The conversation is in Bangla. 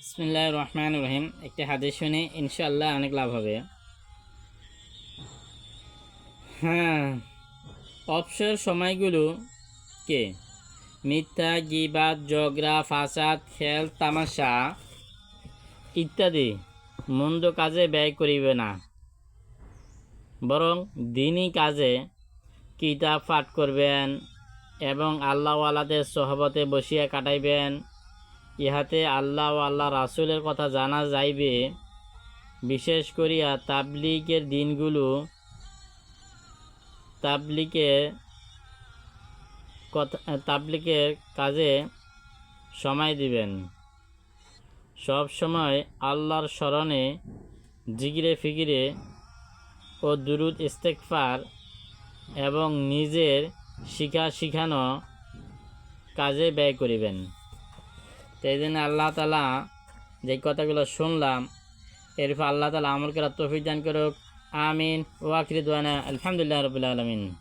বিসমিল্লাহির রহমানির রহিম। একটি হাদিস শুনে ইনশাআল্লাহ অনেক লাভ হবে। হ্যাঁ, অবসর সময়গুলো কে মিথ্যা, গীবাত, ঝগড়া, ফাসাদ, খেল তামাশা ইত্যাদি মন্দ কাজে ব্যয় করিবে না, বরং দিনী কাজে কিতাব পাঠ করবেন এবং আল্লাহওয়ালাদের সহবতে বসিয়া কাটাইবেন। ইহাতে আল্লাহ ও আল্লাহ রাসূলের কথা জানা যাইবে। বিশেষ করিয়া তাবলীগের দিনগুলো তাবলীগের কাজে সময় দিবেন। সব সময় আল্লাহর স্মরণে, জিকিরে ফিকিরে ও দুরূদ ইস্তেগফার এবং নিজের শিখানো কাজে ব্যয় করিবেন। এই জন্য আল্লাহ তাআলা যে কথাগুলো শুনলাম, এরপর আল্লাহ তাআলা আমল করার তৌফিক দান করুক। আমিন। ওয়া আখিরু দাওয়ানা আলহামদুলিল্লাহি রাব্বিল আলামিন।